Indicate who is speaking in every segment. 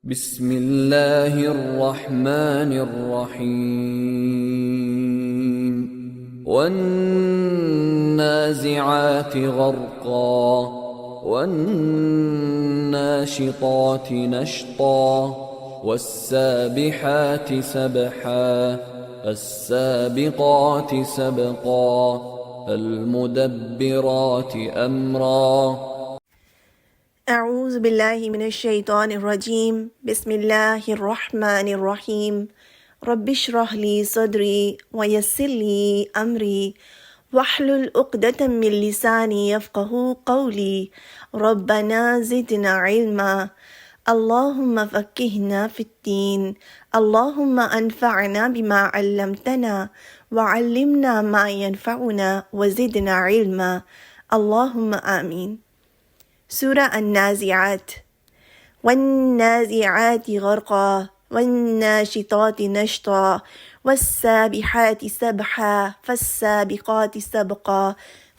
Speaker 1: بسم اللہ الرحمن الرحیم والنازعات غرقا والناشطات نشطا والسابحات سبحا السابقات سبقا المدبرات امرا۔
Speaker 2: اعوذ باللہ من الشیطان الرجیم بسم اللہ الرحمن الرحیم رب اشرح لی صدری ویسر لی امری واحلل عقدۃ من لسانی یفقہوا قولی ربنا زدنا علما اللہم فقہنا فی الدین اللہم انفعنا بما علمتنا وعلمنا ما ینفعنا وزدنا علما اللہم آمین۔ سورہ النازعات۔ والنازعات غرقا والناشطات نشطا والسابحات سبحا فالسابقات سبقا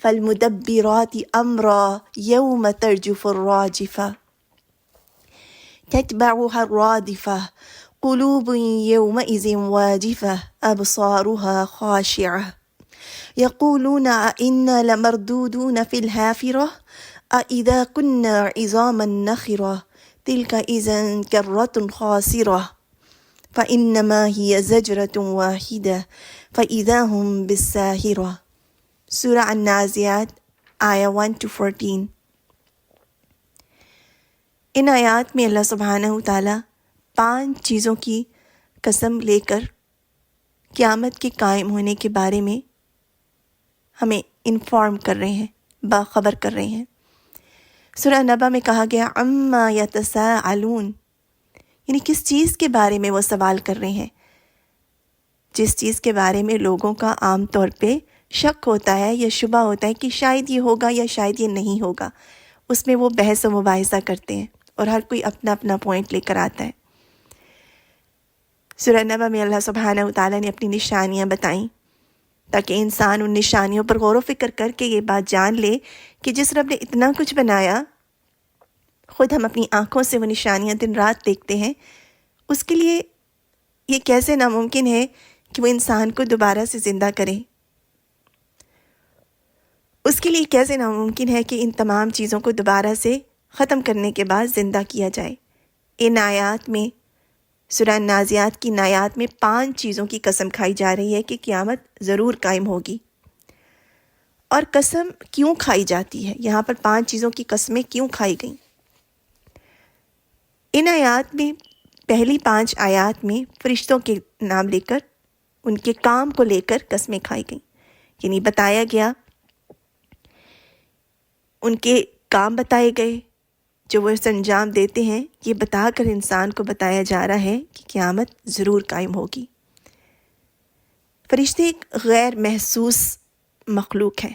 Speaker 2: فالمدبرات امرا یوم ترجف الراجفة تتبعها الرادفة قلوب يومئذ واجفة أبصارها خاشعة يقولون أئنا لمردودون في الحافرة أَإِذَا كُنَّا عِظَامًا نَخِرَةً تِلْكَ إِذًا كَرَّةٌ خَاسِرَةٌ فَإِنَّمَا هِيَ زَجْرَةٌ وَاحِدَةٌ فَإِذَا هُمْ بِالسَّاهِرَةِ۔ سورہ النازعات آیہ 1-14۔ ان آیات میں اللہ سبحانہ وتعالیٰ 5 چیزوں کی قسم لے کر قیامت کے قائم ہونے کے بارے میں ہمیں انفارم کر رہے ہیں، باخبر کر رہے ہیں۔ سورہ نبا میں کہا گیا عما یتساءلون، یعنی کس چیز کے بارے میں وہ سوال کر رہے ہیں، جس چیز کے بارے میں لوگوں کا عام طور پہ شک ہوتا ہے یا شبہ ہوتا ہے کہ شاید یہ ہوگا یا شاید یہ نہیں ہوگا، اس میں وہ بحث و مباحثہ کرتے ہیں اور ہر کوئی اپنا اپنا پوائنٹ لے کر آتا ہے۔ سورہ نبا میں اللہ سبحانہ وتعالیٰ نے اپنی نشانیاں بتائیں تاکہ انسان ان نشانیوں پر غور و فکر کر کے یہ بات جان لے کہ جس رب نے اتنا کچھ بنایا، خود ہم اپنی آنکھوں سے وہ نشانیاں دن رات دیکھتے ہیں، اس کے لیے یہ کیسے ناممکن ہے کہ وہ انسان کو دوبارہ سے زندہ کرے؟ اس کے لیے کیسے ناممکن ہے کہ ان تمام چیزوں کو دوبارہ سے ختم کرنے کے بعد زندہ کیا جائے؟ ان آیات میں، سورہ نازعات کی آیات میں 5 چیزوں کی قسم کھائی جا رہی ہے کہ قیامت ضرور قائم ہوگی۔ اور قسم کیوں کھائی جاتی ہے؟ یہاں پر 5 چیزوں کی قسمیں کیوں کھائی گئیں؟ ان آیات میں پہلی 5 آیات میں فرشتوں کے نام لے کر، ان کے کام کو لے کر قسمیں کھائی گئیں، یعنی بتایا گیا، ان کے کام بتائے گئے جو وہ انجام دیتے ہیں، یہ بتا کر انسان کو بتایا جا رہا ہے کہ قیامت ضرور قائم ہوگی۔ فرشتے ایک غیر محسوس مخلوق ہیں،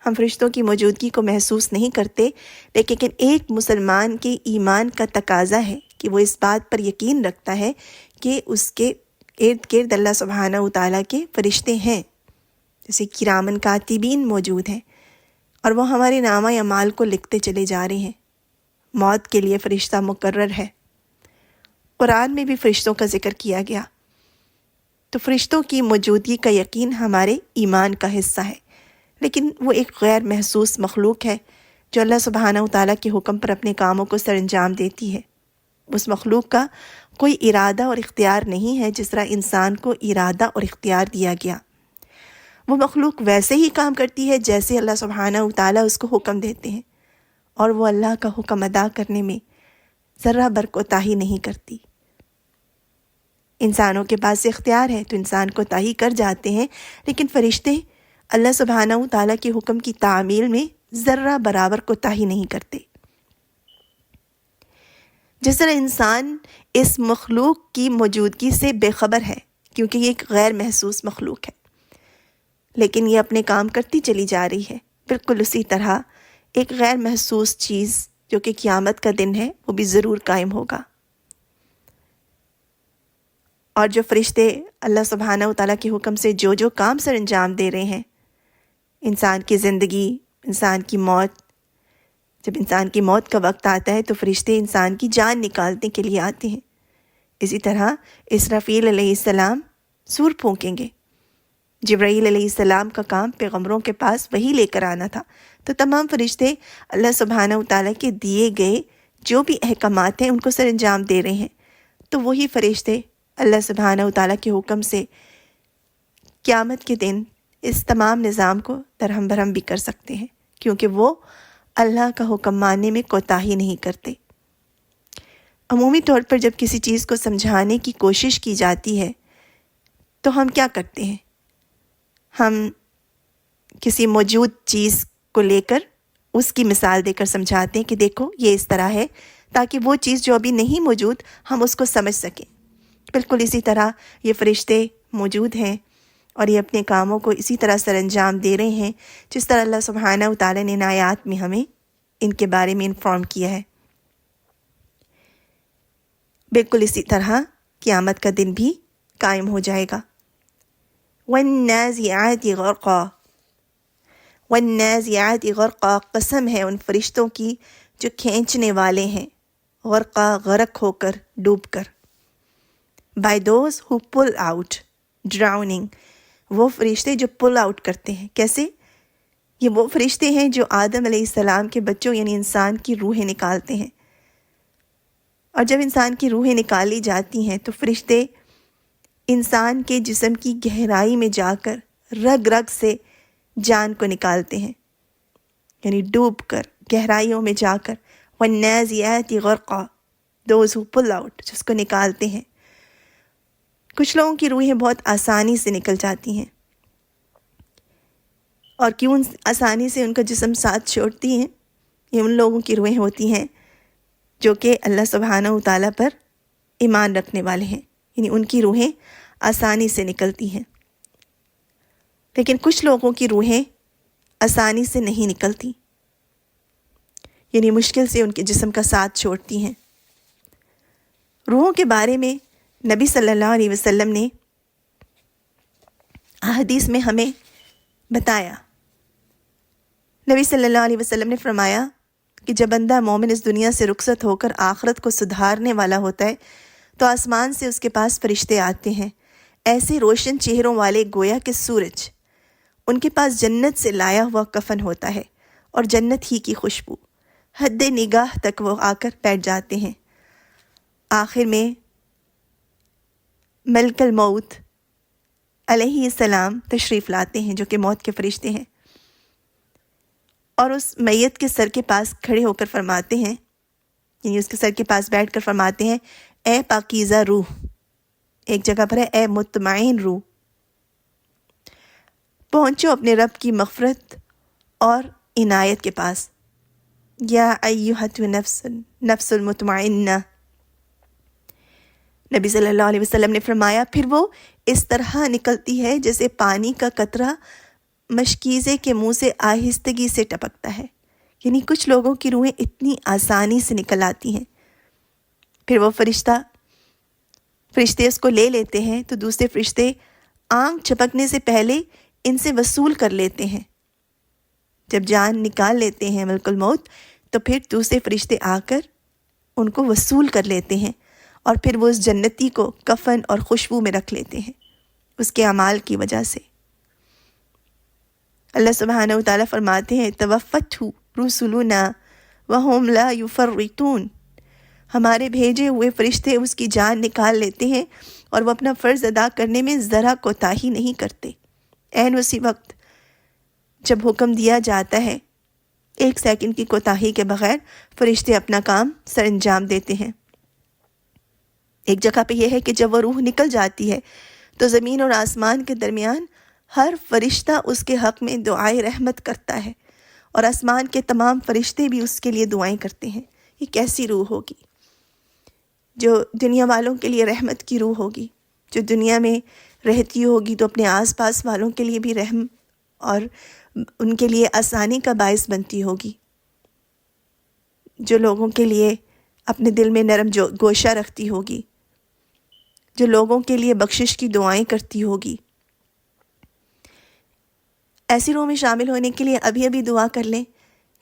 Speaker 2: ہم فرشتوں کی موجودگی کو محسوس نہیں کرتے، لیکن ایک مسلمان کے ایمان کا تقاضا ہے کہ وہ اس بات پر یقین رکھتا ہے کہ اس کے ارد گرد اللہ سبحانہ وتعالیٰ کے فرشتے ہیں، جیسے کرامن کاتبین موجود ہیں، اور وہ ہمارے نامہ اعمال کو لکھتے چلے جا رہے ہیں۔ موت کے لیے فرشتہ مقرر ہے، قرآن میں بھی فرشتوں کا ذکر کیا گیا، تو فرشتوں کی موجودگی کا یقین ہمارے ایمان کا حصہ ہے، لیکن وہ ایک غیر محسوس مخلوق ہے جو اللہ سبحانہ وتعالیٰ کے حکم پر اپنے کاموں کو سر انجام دیتی ہے۔ اس مخلوق کا کوئی ارادہ اور اختیار نہیں ہے جس طرح انسان کو ارادہ اور اختیار دیا گیا۔ وہ مخلوق ویسے ہی کام کرتی ہے جیسے اللہ سبحانہ وتعالیٰ اس کو حکم دیتے ہیں، اور وہ اللہ کا حکم ادا کرنے میں ذرہ بر کوتاہی نہیں کرتی۔ انسانوں کے پاس اختیار ہے تو انسان کوتاہی کر جاتے ہیں، لیکن فرشتے اللہ سبحانہ وتعالیٰ کے حکم کی تعمیل میں ذرہ برابر کوتاہی نہیں کرتے۔ جس طرح انسان اس مخلوق کی موجودگی سے بے خبر ہے کیونکہ یہ ایک غیر محسوس مخلوق ہے، لیکن یہ اپنے کام کرتی چلی جا رہی ہے، بالکل اسی طرح ایک غیر محسوس چیز جو کہ قیامت کا دن ہے وہ بھی ضرور قائم ہوگا۔ اور جو فرشتے اللہ سبحانہ وتعالیٰ کے حکم سے جو جو کام سر انجام دے رہے ہیں، انسان کی زندگی، انسان کی موت، جب انسان کی موت کا وقت آتا ہے تو فرشتے انسان کی جان نکالنے کے لیے آتے ہیں، اسی طرح اسرافیل علیہ السلام سور پھونکیں گے۔ جبرائیل علیہ السلام کا کام پیغمبروں کے پاس وہی لے کر آنا تھا، تو تمام فرشتے اللہ سبحانہ وتعالیٰ کے دیے گئے جو بھی احکامات ہیں ان کو سر انجام دے رہے ہیں، تو وہی فرشتے اللہ سبحانہ وتعالیٰ کے حکم سے قیامت کے دن اس تمام نظام کو درہم برہم بھی کر سکتے ہیں، کیونکہ وہ اللہ کا حکم ماننے میں کوتاہی نہیں کرتے۔ عمومی طور پر جب کسی چیز کو سمجھانے کی کوشش کی جاتی ہے تو ہم کیا کرتے ہیں؟ ہم کسی موجود چیز کو لے کر اس کی مثال دے کر سمجھاتے ہیں کہ دیکھو یہ اس طرح ہے، تاکہ وہ چیز جو ابھی نہیں موجود ہم اس کو سمجھ سکیں۔ بالکل اسی طرح یہ فرشتے موجود ہیں اور یہ اپنے کاموں کو اسی طرح سر انجام دے رہے ہیں جس طرح اللہ سبحانہ وتعالیٰ نے ان آیات میں ہمیں ان کے بارے میں انفارم کیا ہے۔ بالکل اسی طرح قیامت کا دن بھی قائم ہو جائے گا۔ وَالنَّازِعَاتِ غَرْقًا، وَالنَّازِعَاتِ غَرْقًا، قسم ہے ان فرشتوں کی جو کھینچنے والے ہیں، غرقا غرق ہو کر، ڈوب کر۔ by those who pull out، drowning، وہ فرشتے جو pull out کرتے ہیں۔ کیسے؟ یہ وہ فرشتے ہیں جو آدم علیہ السلام کے بچوں یعنی انسان کی روحیں نکالتے ہیں، اور جب انسان کی روحیں نکالی جاتی ہیں تو فرشتے انسان کے جسم کی گہرائی میں جا کر رگ رگ سے جان کو نکالتے ہیں، یعنی ڈوب کر، گہرائیوں میں جا کر۔ وَالنَّازِعَاتِ غَرْقًا، those who pull out، جس کو نکالتے ہیں۔ کچھ لوگوں کی روحیں بہت آسانی سے نکل جاتی ہیں، اور کیوں آسانی سے ان کا جسم ساتھ چھوڑتی ہیں؟ یہ ان لوگوں کی روحیں ہوتی ہیں جو کہ اللہ سبحانہ وتعالیٰ پر ایمان رکھنے والے ہیں، یعنی ان کی روحیں آسانی سے نکلتی ہیں۔ لیکن کچھ لوگوں کی روحیں آسانی سے نہیں نکلتی، یعنی مشکل سے ان کے جسم کا ساتھ چھوڑتی ہیں۔ روحوں کے بارے میں نبی صلی اللہ علیہ وسلم نے احادیث میں ہمیں بتایا۔ نبی صلی اللہ علیہ وسلم نے فرمایا کہ جب بندہ مومن اس دنیا سے رخصت ہو کر آخرت کو سدھارنے والا ہوتا ہے تو آسمان سے اس کے پاس فرشتے آتے ہیں، ایسے روشن چہروں والے گویا کہ سورج۔ ان کے پاس جنت سے لایا ہوا کفن ہوتا ہے اور جنت ہی کی خوشبو، حد نگاہ تک وہ آ کر بیٹھ جاتے ہیں۔ آخر میں ملک الموت علیہ السلام تشریف لاتے ہیں جو کہ موت کے فرشتے ہیں، اور اس میت کے سر کے پاس کھڑے ہو کر فرماتے ہیں، یعنی اس کے سر کے پاس بیٹھ کر فرماتے ہیں، اے پاکیزہ روح، ایک جگہ پر ہے اے مطمئن روح، پہنچو اپنے رب کی مغفرت اور عنایت کے پاس۔ یا ایہۃ نفس المطمئنہ، نبی صلی اللہ علیہ وسلم نے فرمایا پھر وہ اس طرح نکلتی ہے جیسے پانی کا قطرہ مشکیزے کے منہ سے آہستگی سے ٹپکتا ہے، یعنی کچھ لوگوں کی روحیں اتنی آسانی سے نکل آتی ہیں۔ پھر وہ فرشتے اس کو لے لیتے ہیں تو دوسرے فرشتے آنکھ جھپکنے سے پہلے ان سے وصول کر لیتے ہیں۔ جب جان نکال لیتے ہیں ملک الموت تو پھر دوسرے فرشتے آ کر ان کو وصول کر لیتے ہیں، اور پھر وہ اس جنتی کو کفن اور خوشبو میں رکھ لیتے ہیں اس کے اعمال کی وجہ سے۔ اللہ سبحانہ وتعالیٰ فرماتے ہیں توفتہ رسلنا وہم لا یفرطون، ہمارے بھیجے ہوئے فرشتے اس کی جان نکال لیتے ہیں اور وہ اپنا فرض ادا کرنے میں ذرا کوتاہی نہیں کرتے۔ عین اسی وقت جب حکم دیا جاتا ہے، ایک سیکنڈ کی کوتاہی کے بغیر فرشتے اپنا کام سر انجام دیتے ہیں۔ ایک جگہ پہ یہ ہے کہ جب وہ روح نکل جاتی ہے تو زمین اور آسمان کے درمیان ہر فرشتہ اس کے حق میں دعائے رحمت کرتا ہے، اور آسمان کے تمام فرشتے بھی اس کے لیے دعائیں کرتے ہیں۔ یہ کیسی روح ہوگی جو دنیا والوں کے لیے رحمت کی روح ہوگی، جو دنیا میں رہتی ہوگی تو اپنے آس پاس والوں کے لیے بھی رحم اور ان کے لیے آسانی کا باعث بنتی ہوگی، جو لوگوں کے لیے اپنے دل میں نرم گوشہ رکھتی ہوگی، جو لوگوں کے لیے بخشش کی دعائیں کرتی ہوگی۔ ایسی روح میں شامل ہونے کے لیے ابھی ابھی دعا کر لیں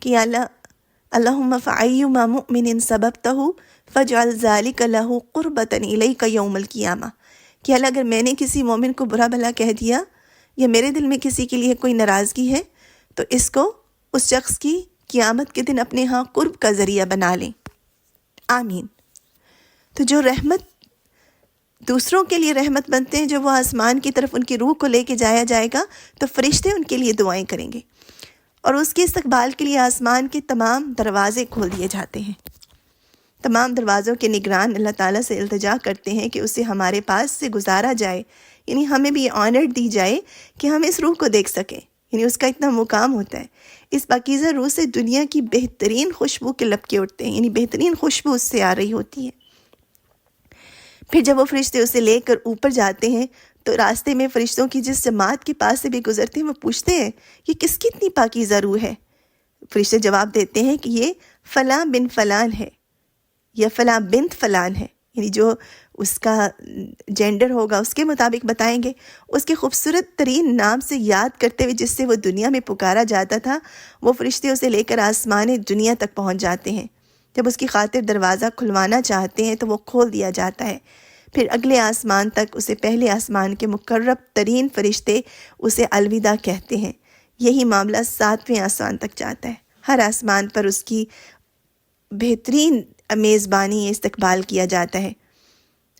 Speaker 2: کہ یا اللہ اللہم فأیما مؤمن سببتہ فاجعل ذلک لہ قربۃ الیک یوم القیامہ، کہ اللہ اگر میں نے کسی مومن کو برا بھلا کہہ دیا یا میرے دل میں کسی کے لیے کوئی ناراضگی ہے تو اس کو اس شخص کی قیامت کے دن اپنے ہاں قرب کا ذریعہ بنا لیں۔ آمین۔ تو جو رحمت دوسروں کے لیے رحمت بنتے ہیں، جب وہ آسمان کی طرف ان کی روح کو لے کے جایا جائے گا تو فرشتے ان کے لیے دعائیں کریں گے، اور اس کے استقبال کے لیے آسمان کے تمام دروازے کھول دیے جاتے ہیں۔ تمام دروازوں کے نگران اللہ تعالیٰ سے التجا کرتے ہیں کہ اسے ہمارے پاس سے گزارا جائے، یعنی ہمیں بھی یہ آنر دی جائے کہ ہم اس روح کو دیکھ سکیں، یعنی اس کا اتنا مقام ہوتا ہے۔ اس پاکیزہ روح سے دنیا کی بہترین خوشبو کے لپکے اٹھتے ہیں، یعنی بہترین خوشبو اس سے آ رہی ہوتی ہے۔ پھر جب وہ فرشتے اسے لے کر اوپر جاتے ہیں تو راستے میں فرشتوں کی جس جماعت کے پاس سے بھی گزرتے ہیں وہ پوچھتے ہیں یہ کس کی اتنی پاکیزہ روح ہے؟ فرشتے جواب دیتے ہیں کہ یہ فلاں بن فلان ہے یا فلاں بنت فلان ہے، یعنی جو اس کا جینڈر ہوگا اس کے مطابق بتائیں گے۔ اس کے خوبصورت ترین نام سے یاد کرتے ہوئے جس سے وہ دنیا میں پکارا جاتا تھا، وہ فرشتے اسے لے کر آسمان دنیا تک پہنچ جاتے ہیں۔ جب اس کی خاطر دروازہ کھلوانا چاہتے ہیں تو وہ کھول دیا جاتا ہے۔ پھر اگلے آسمان تک اسے پہلے آسمان کے مقرب ترین فرشتے اسے الوداع کہتے ہیں۔ یہی معاملہ 7ویں آسمان تک جاتا ہے۔ ہر آسمان پر اس کی بہترین میزبانی استقبال کیا جاتا ہے،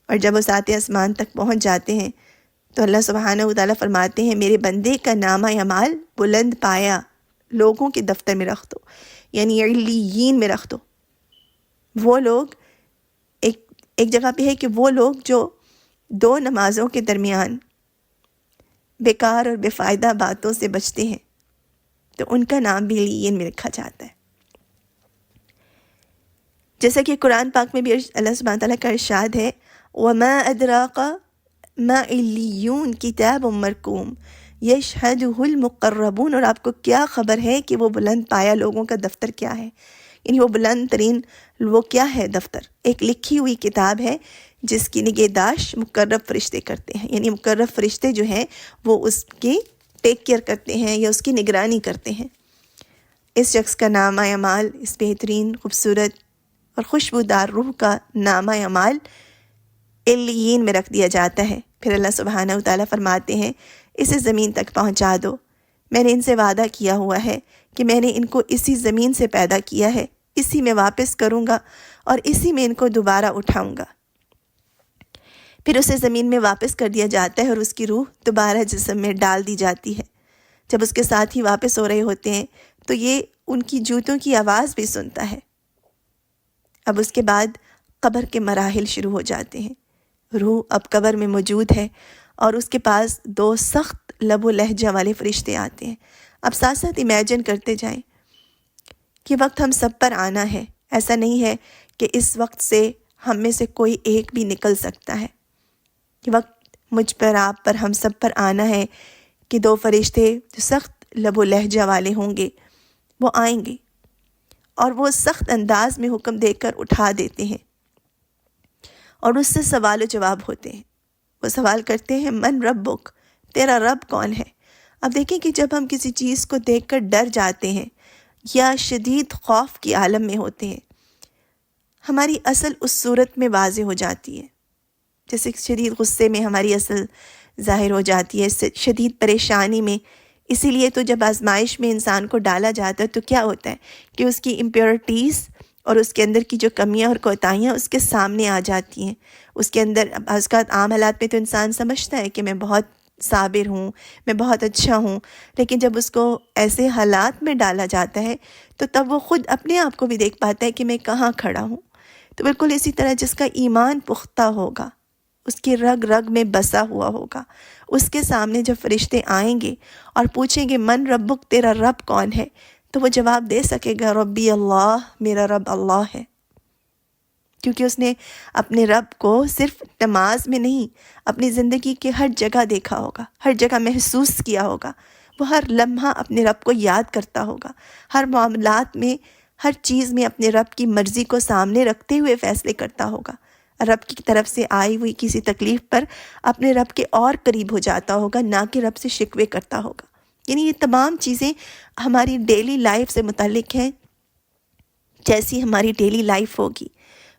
Speaker 2: اور جب وہ 7ویں آسمان تک پہنچ جاتے ہیں تو اللہ سبحانہ و تعالیٰ فرماتے ہیں میرے بندے کا نامہ اعمال بلند پایا لوگوں کے دفتر میں رکھ دو، یعنی علیین میں رکھ دو۔ وہ لوگ ایک جگہ پہ ہے کہ وہ لوگ جو 2 نمازوں کے درمیان بیکار اور بے فائدہ باتوں سے بچتے ہیں تو ان کا نام بھی علیین میں رکھا جاتا ہے۔ جیسا کہ قرآن پاک میں بھی اللہ سبحانہ تعالیٰ کا ارشاد ہے وَمَا أَدْرَاكَ مَا عِلِّيُّونَ کتاب مرقوم یشہدہ المقربون، اور آپ کو کیا خبر ہے کہ وہ بلند پایا لوگوں کا دفتر کیا ہے، یعنی وہ بلند ترین وہ کیا ہے دفتر، ایک لکھی ہوئی کتاب ہے جس کی نگہداشت مقرب فرشتے کرتے ہیں، یعنی مقرب فرشتے جو ہیں وہ اس کی ٹیک کیئر کرتے ہیں یا اس کی نگرانی کرتے ہیں۔ اس شخص کا نامہ اعمال، اس بہترین خوبصورت اور خوشبودار روح کا نامہ اعمال علیین میں رکھ دیا جاتا ہے۔ پھر اللہ سبحانہ و تعالیٰ فرماتے ہیں اسے زمین تک پہنچا دو، میں نے ان سے وعدہ کیا ہوا ہے کہ میں نے ان کو اسی زمین سے پیدا کیا ہے، اسی میں واپس کروں گا اور اسی میں ان کو دوبارہ اٹھاؤں گا۔ پھر اسے زمین میں واپس کر دیا جاتا ہے اور اس کی روح دوبارہ جسم میں ڈال دی جاتی ہے۔ جب اس کے ساتھ ہی واپس ہو رہے ہوتے ہیں تو یہ ان کی جوتوں کی آواز بھی سنتا ہے۔ اب اس کے بعد قبر کے مراحل شروع ہو جاتے ہیں۔ روح اب قبر میں موجود ہے اور اس کے پاس 2 سخت لب و لہجہ والے فرشتے آتے ہیں۔ اب ساتھ ساتھ امیجن کرتے جائیں کہ وقت ہم سب پر آنا ہے، ایسا نہیں ہے کہ اس وقت سے ہم میں سے کوئی ایک بھی نکل سکتا ہے۔ یہ وقت مجھ پر، آپ پر، ہم سب پر آنا ہے کہ 2 فرشتے جو سخت لب و لہجہ والے ہوں گے وہ آئیں گے اور وہ سخت انداز میں حکم دے کر اٹھا دیتے ہیں، اور اس سے سوال و جواب ہوتے ہیں۔ وہ سوال کرتے ہیں من ربک، تیرا رب کون ہے؟ اب دیکھیں کہ جب ہم کسی چیز کو دیکھ کر ڈر جاتے ہیں یا شدید خوف کی عالم میں ہوتے ہیں، ہماری اصل اس صورت میں واضح ہو جاتی ہے۔ جیسے شدید غصے میں ہماری اصل ظاہر ہو جاتی ہے، شدید پریشانی میں۔ اسی لیے تو جب آزمائش میں انسان کو ڈالا جاتا ہے تو کیا ہوتا ہے کہ اس کی امپیورٹیز اور اس کے اندر کی جو کمیاں اور کوتاہیاں اس کے سامنے آ جاتی ہیں۔ اس کے اندر بعض اوقات عام حالات میں تو انسان سمجھتا ہے کہ میں بہت صابر ہوں، میں بہت اچھا ہوں، لیکن جب اس کو ایسے حالات میں ڈالا جاتا ہے تو تب وہ خود اپنے آپ کو بھی دیکھ پاتا ہے کہ میں کہاں کھڑا ہوں۔ تو بالکل اسی طرح جس کا ایمان پختہ ہوگا، اس کی رگ رگ میں بسا ہوا ہوگا، اس کے سامنے جب فرشتے آئیں گے اور پوچھیں گے من ربک، تیرا رب کون ہے، تو وہ جواب دے سکے گا ربی اللہ، میرا رب اللہ ہے، کیونکہ اس نے اپنے رب کو صرف نماز میں نہیں، اپنی زندگی کے ہر جگہ دیکھا ہوگا، ہر جگہ محسوس کیا ہوگا۔ وہ ہر لمحہ اپنے رب کو یاد کرتا ہوگا، ہر معاملات میں، ہر چیز میں اپنے رب کی مرضی کو سامنے رکھتے ہوئے فیصلے کرتا ہوگا۔ رب کی طرف سے آئی ہوئی کسی تکلیف پر اپنے رب کے اور قریب ہو جاتا ہوگا، نہ کہ رب سے شکوے کرتا ہوگا۔ یعنی یہ تمام چیزیں ہماری ڈیلی لائف سے متعلق ہیں جیسی ہماری ڈیلی لائف ہوگی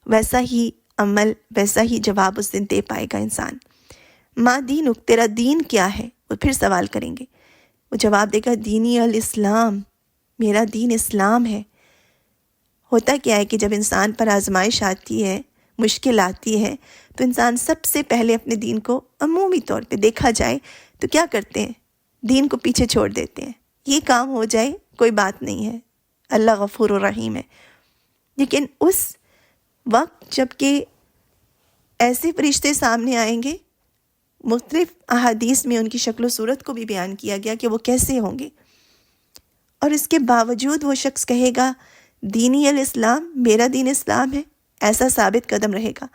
Speaker 2: ویسا ہی عمل، ویسا ہی جواب اس دن دے پائے گا انسان۔ ما دینک، تیرا دین کیا ہے؟ وہ پھر سوال کریں گے، وہ جواب دے گا دینی الاسلام، میرا دین اسلام ہے۔ ہوتا کیا ہے کہ جب انسان پر آزمائش آتی ہے، مشکل آتی ہے، تو انسان سب سے پہلے اپنے دین کو عمومی طور پہ دیکھا جائے تو کیا کرتے ہیں؟ دین کو پیچھے چھوڑ دیتے ہیں۔ یہ کام ہو جائے کوئی بات نہیں ہے، اللہ غفور الرحیم ہے۔ لیکن اس وقت جب کہ ایسے فرشتے سامنے آئیں گے، مختلف احادیث میں ان کی شکل و صورت کو بھی بیان کیا گیا کہ وہ کیسے ہوں گے، اور اس کے باوجود وہ شخص کہے گا دینی الاسلام، میرا دین اسلام ہے، ایسا ثابت قدم رہے گا،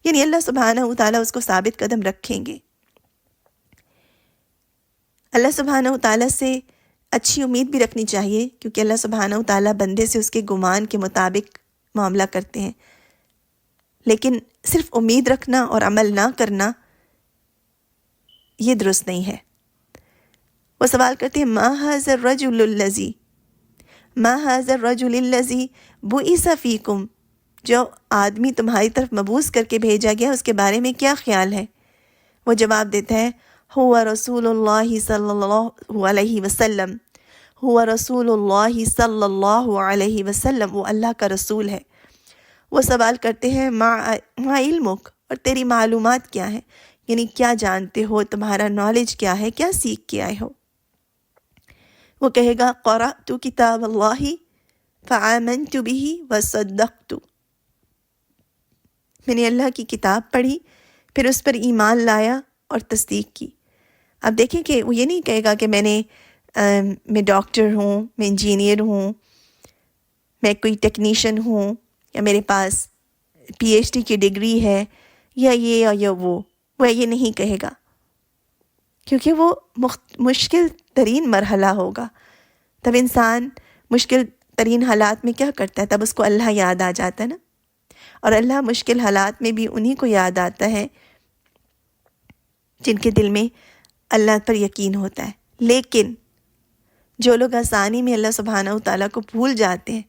Speaker 2: یعنی اللہ سبحانہ و تعالیٰ اس کو ثابت قدم رکھیں گے۔ اللہ سبحانہ و تعالیٰ سے اچھی امید بھی رکھنی چاہیے، کیونکہ اللہ سبحانہ و تعالیٰ بندے سے اس کے گمان کے مطابق معاملہ کرتے ہیں، لیکن صرف امید رکھنا اور عمل نہ کرنا یہ درست نہیں ہے۔ وہ سوال کرتے ہیں ما ھذا الرجل الذی، ما ھذا الرجل الذی بعث فیکم، جو آدمی تمہاری طرف مبعوث کر کے بھیجا گیا اس کے بارے میں کیا خیال ہے؟ وہ جواب دیتا ہے هو رسول اللہ صلی اللہ علیہ وسلم، هو رسول اللہ صلی اللہ علیہ وسلم، وہ اللہ کا رسول ہے۔ وہ سوال کرتے ہیں ما علمک، اور تیری معلومات کیا ہیں، یعنی کیا جانتے ہو، تمہارا نالج کیا ہے، کیا سیکھ کے آئے ہو؟ وہ کہے گا قرأت کتاب اللہ فآمنت بہ وصدقت، میں نے اللہ کی کتاب پڑھی، پھر اس پر ایمان لایا اور تصدیق کی۔ اب دیکھیں کہ وہ یہ نہیں کہے گا کہ میں ڈاکٹر ہوں، میں انجینئر ہوں، میں کوئی ٹیکنیشین ہوں، یا میرے پاس پی ایچ ڈی کی ڈگری ہے، یا یہ یا وہ یہ نہیں کہے گا، کیونکہ وہ مشکل ترین مرحلہ ہوگا۔ تب انسان مشکل ترین حالات میں کیا کرتا ہے؟ تب اس کو اللہ یاد آ جاتا ہے نا، اور اللہ مشکل حالات میں بھی انہی کو یاد آتا ہے جن کے دل میں اللہ پر یقین ہوتا ہے۔ لیکن جو لوگ آسانی میں اللہ سبحانہ و تعالیٰ کو بھول جاتے ہیں،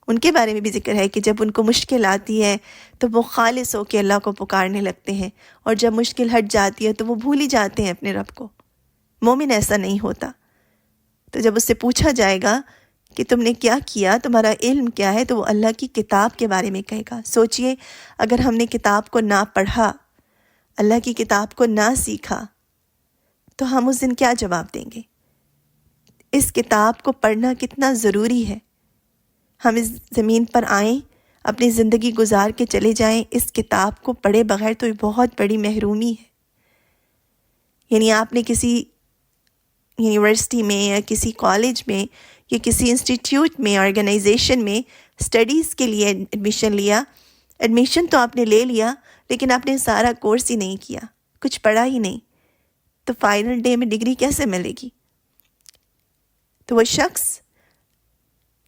Speaker 2: ان کے بارے میں بھی ذکر ہے کہ جب ان کو مشکل آتی ہے تو وہ خالص ہو کے اللہ کو پکارنے لگتے ہیں، اور جب مشکل ہٹ جاتی ہے تو وہ بھول ہی جاتے ہیں اپنے رب کو۔ مومن ایسا نہیں ہوتا۔ تو جب اس سے پوچھا جائے گا کہ تم نے کیا کیا، تمہارا علم کیا ہے، تو وہ اللہ کی کتاب کے بارے میں کہے گا۔ سوچئے اگر ہم نے کتاب کو نہ پڑھا، اللہ کی کتاب کو نہ سیکھا، تو ہم اس دن کیا جواب دیں گے؟ اس کتاب کو پڑھنا کتنا ضروری ہے۔ ہم اس زمین پر آئیں، اپنی زندگی گزار کے چلے جائیں، اس کتاب کو پڑھے بغیر تو یہ بہت بڑی محرومی ہے۔ یعنی آپ نے کسی یونیورسٹی میں یا کسی کالج میں یا کسی انسٹیٹیوٹ میں، آرگنائزیشن میں اسٹڈیز کے لیے ایڈمیشن لیا، ایڈمیشن تو آپ نے لے لیا، لیکن آپ نے سارا کورس ہی نہیں کیا، کچھ پڑھا ہی نہیں، تو فائنل ڈے میں ڈگری کیسے ملے گی؟ تو وہ شخص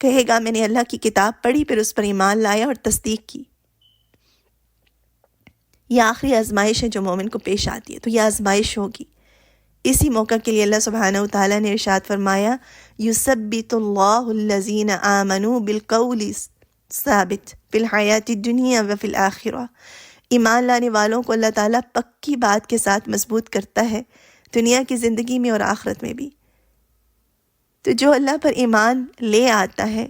Speaker 2: کہے گا میں نے اللہ کی کتاب پڑھی، پھر اس پر ایمان لایا اور تصدیق کی۔ یہ آخری آزمائش ہے جو مومن کو پیش آتی ہے، تو یہ آزمائش ہوگی۔ اسی موقع کے لیے اللہ سبحانہ و تعالیٰ نے ارشاد فرمایا یثبت اللہ الذین آمنوا بالقول ثابت فی الحیات الدنیا وفی الآخرہ، ایمان لانے والوں کو اللہ تعالیٰ پکی بات کے ساتھ مضبوط کرتا ہے، دنیا کی زندگی میں اور آخرت میں بھی۔ تو جو اللہ پر ایمان لے آتا ہے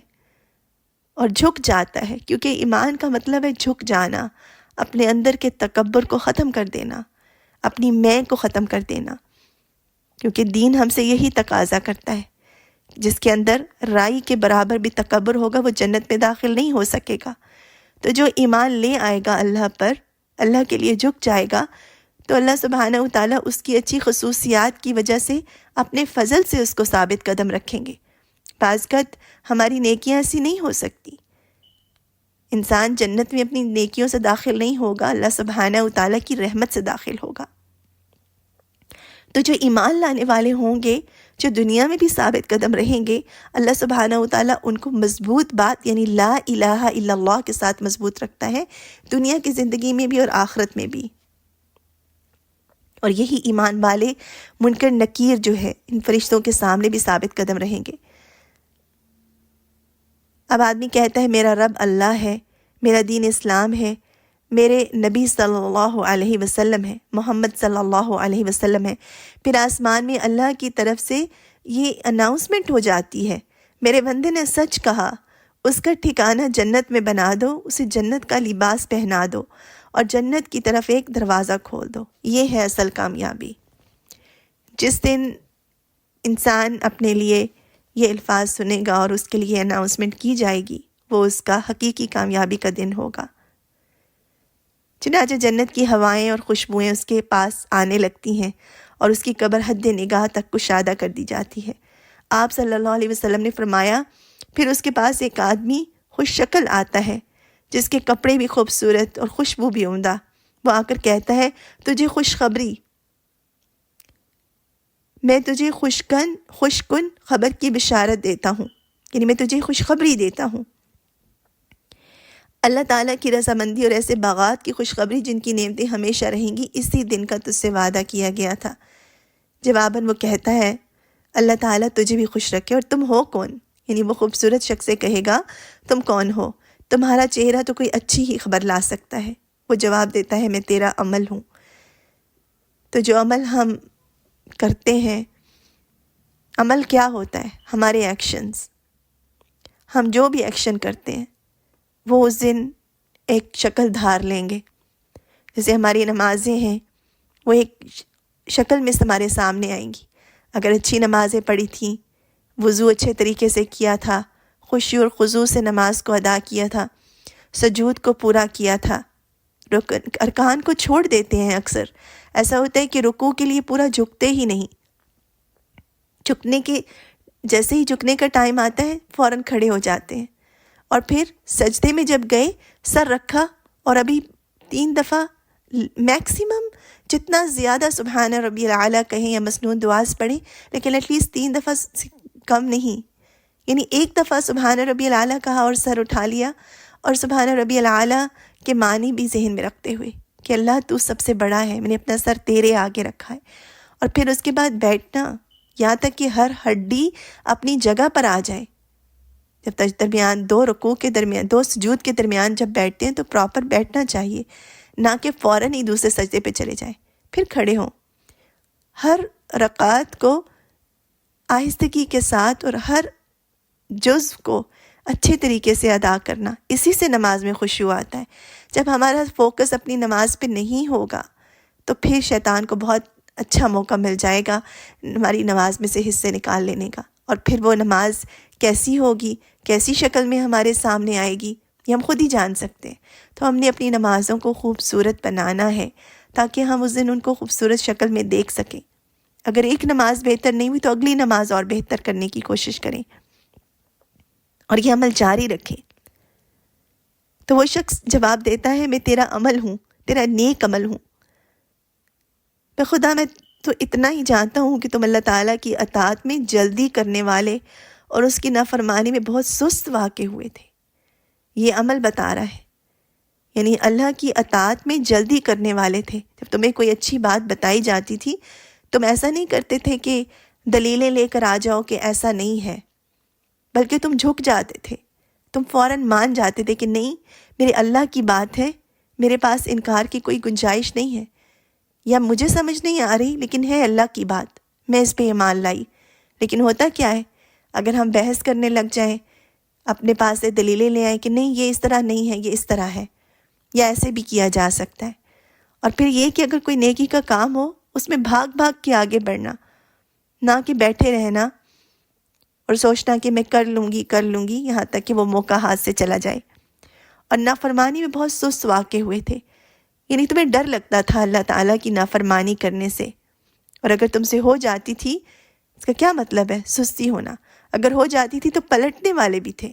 Speaker 2: اور جھک جاتا ہے، کیونکہ ایمان کا مطلب ہے جھک جانا، اپنے اندر کے تکبر کو ختم کر دینا، اپنی میں کو ختم کر دینا، کیونکہ دین ہم سے یہی تقاضا کرتا ہے۔ جس کے اندر رائی کے برابر بھی تکبر ہوگا وہ جنت میں داخل نہیں ہو سکے گا۔ تو جو ایمان لے آئے گا اللہ پر، اللہ کے لیے جھک جائے گا، تو اللہ سبحانہ و تعالیٰ اس کی اچھی خصوصیات کی وجہ سے اپنے فضل سے اس کو ثابت قدم رکھیں گے۔ بعض اوقات ہماری نیکیاں ایسی نہیں ہو سکتی، انسان جنت میں اپنی نیکیوں سے داخل نہیں ہوگا، اللہ سبحانہ و تعالیٰ کی رحمت سے داخل ہوگا۔ تو جو ایمان لانے والے ہوں گے، جو دنیا میں بھی ثابت قدم رہیں گے، اللہ سبحانہ و تعالیٰ ان کو مضبوط بات یعنی لا الہ الا اللہ کے ساتھ مضبوط رکھتا ہے، دنیا کی زندگی میں بھی اور آخرت میں بھی۔ اور یہی ایمان والے منکر نکیر جو ہے ان فرشتوں کے سامنے بھی ثابت قدم رہیں گے۔ اب آدمی کہتا ہے میرا رب اللہ ہے، میرا دین اسلام ہے، میرے نبی صلی اللہ علیہ وسلم ہے، محمد صلی اللہ علیہ وسلم ہے، پھر آسمان میں اللہ کی طرف سے یہ اناؤنسمنٹ ہو جاتی ہے، میرے بندے نے سچ کہا، اس کا ٹھکانہ جنت میں بنا دو، اسے جنت کا لباس پہنا دو اور جنت کی طرف ایک دروازہ کھول دو۔ یہ ہے اصل کامیابی۔ جس دن انسان اپنے لیے یہ الفاظ سنے گا اور اس کے لیے اناؤنسمنٹ کی جائے گی، وہ اس کا حقیقی کامیابی کا دن ہوگا۔ چنانچہ جنت کی ہوائیں اور خوشبوئیں اس کے پاس آنے لگتی ہیں اور اس کی قبر حد نگاہ تک کشادہ کر دی جاتی ہے۔ آپ صلی اللہ علیہ وسلم نے فرمایا، پھر اس کے پاس ایک آدمی خوش شکل آتا ہے جس کے کپڑے بھی خوبصورت اور خوشبو بھی عمدہ۔ وہ آ کر کہتا ہے، تجھے خوشخبری، میں تجھے خوشکن خبر کی بشارت دیتا ہوں، یعنی میں تجھے خوشخبری دیتا ہوں۔ اللہ تعالیٰ کی رضامندی اور ایسے باغات کی خوشخبری جن کی نعمتیں ہمیشہ رہیں گی، اسی دن کا تجھ سے وعدہ کیا گیا تھا۔ جواباً وہ کہتا ہے، اللہ تعالیٰ تجھے بھی خوش رکھے، اور تم ہو کون؟ یعنی وہ خوبصورت شخص سے کہے گا، تم کون ہو؟ تمہارا چہرہ تو کوئی اچھی ہی خبر لا سکتا ہے۔ وہ جواب دیتا ہے، میں تیرا عمل ہوں۔ تو جو عمل ہم کرتے ہیں، عمل کیا ہوتا ہے؟ ہمارے ایکشنز۔ ہم جو بھی ایکشن کرتے ہیں وہ اس دن ایک شکل دھار لیں گے۔ جیسے ہماری نمازیں ہیں، وہ ایک شکل میں ہمارے سامنے آئیں گی۔ اگر اچھی نمازیں پڑھی تھیں، وضو اچھے طریقے سے کیا تھا، خشوع اور خضوع سے نماز کو ادا کیا تھا، سجود کو پورا کیا تھا، ارکان کو چھوڑ دیتے ہیں۔ اکثر ایسا ہوتا ہے کہ رکوع کے لیے پورا جھکتے ہی نہیں، جیسے ہی جھکنے کا ٹائم آتا ہے فوراً کھڑے ہو جاتے ہیں، اور پھر سجدے میں جب گئے سر رکھا اور ابھی 3 دفعہ میکسیمم جتنا زیادہ سبحان ربی الاعلیٰ کہیں یا مسنون دعاز پڑھیں، لیکن ایٹ لیسٹ 3 دفعہ سے کم نہیں، یعنی 1 دفعہ سبحان ربی الاعلیٰ کہا اور سر اٹھا لیا، اور سبحان ربی الاعلیٰ کے معنی بھی ذہن میں رکھتے ہوئے کہ اللہ تو سب سے بڑا ہے، میں نے اپنا سر تیرے آگے رکھا ہے، اور پھر اس کے بعد بیٹھنا یہاں تک کہ ہر ہڈی اپنی جگہ پر آ جائے۔ جب درمیان 2 رکوع کے درمیان 2 سجود کے درمیان جب بیٹھتے ہیں تو پراپر بیٹھنا چاہیے، نہ کہ فوراً ہی دوسرے سجدے پہ چلے جائیں، پھر کھڑے ہوں۔ ہر رکعت کو آہستگی کے ساتھ اور ہر جزو کو اچھے طریقے سے ادا کرنا، اسی سے نماز میں خشوع آتا ہے۔ جب ہمارا فوکس اپنی نماز پہ نہیں ہوگا تو پھر شیطان کو بہت اچھا موقع مل جائے گا ہماری نماز میں سے حصے نکال لینے کا، اور پھر وہ نماز کیسی ہوگی، کیسی شکل میں ہمارے سامنے آئے گی، یہ ہم خود ہی جان سکتے ہیں۔ تو ہم نے اپنی نمازوں کو خوبصورت بنانا ہے تاکہ ہم اس دن ان کو خوبصورت شکل میں دیکھ سکیں۔ اگر ایک نماز بہتر نہیں ہوئی تو اگلی نماز اور بہتر کرنے کی کوشش کریں اور یہ عمل جاری رکھیں۔ تو وہ شخص جواب دیتا ہے، میں تیرا عمل ہوں، تیرا نیک عمل ہوں۔ خدا، میں تو اتنا ہی جانتا ہوں کہ تم اللہ تعالیٰ کی اطاعت میں جلدی کرنے والے اور اس کی نافرمانی میں بہت سست واقع ہوئے تھے۔ یہ عمل بتا رہا ہے، یعنی اللہ کی اطاعت میں جلدی کرنے والے تھے۔ جب تمہیں کوئی اچھی بات بتائی جاتی تھی، تم ایسا نہیں کرتے تھے کہ دلیلیں لے کر آ جاؤ کہ ایسا نہیں ہے، بلکہ تم جھک جاتے تھے، تم فوراً مان جاتے تھے کہ نہیں، میرے اللہ کی بات ہے، میرے پاس انکار کی کوئی گنجائش نہیں ہے، یا مجھے سمجھ نہیں آ رہی لیکن ہے اللہ کی بات، میں اس پہ ایمان لائی۔ لیکن ہوتا کیا ہے، اگر ہم بحث کرنے لگ جائیں، اپنے پاس سے دلیلیں لے آئیں کہ نہیں یہ اس طرح نہیں ہے، یہ اس طرح ہے، یا ایسے بھی کیا جا سکتا ہے، اور پھر یہ کہ اگر کوئی نیکی کا کام ہو اس میں بھاگ بھاگ کے آگے بڑھنا، نہ کہ بیٹھے رہنا اور سوچنا کہ میں کر لوں گی یہاں تک کہ وہ موقع ہاتھ سے چلا جائے۔ اور نافرمانی میں بہت سست واقع ہوئے تھے، یعنی تمہیں ڈر لگتا تھا اللہ تعالیٰ کی نافرمانی کرنے سے، اور اگر تم سے ہو جاتی تھی، اس کا کیا مطلب ہے؟ سستی ہونا۔ اگر ہو جاتی تھی تو پلٹنے والے بھی تھے۔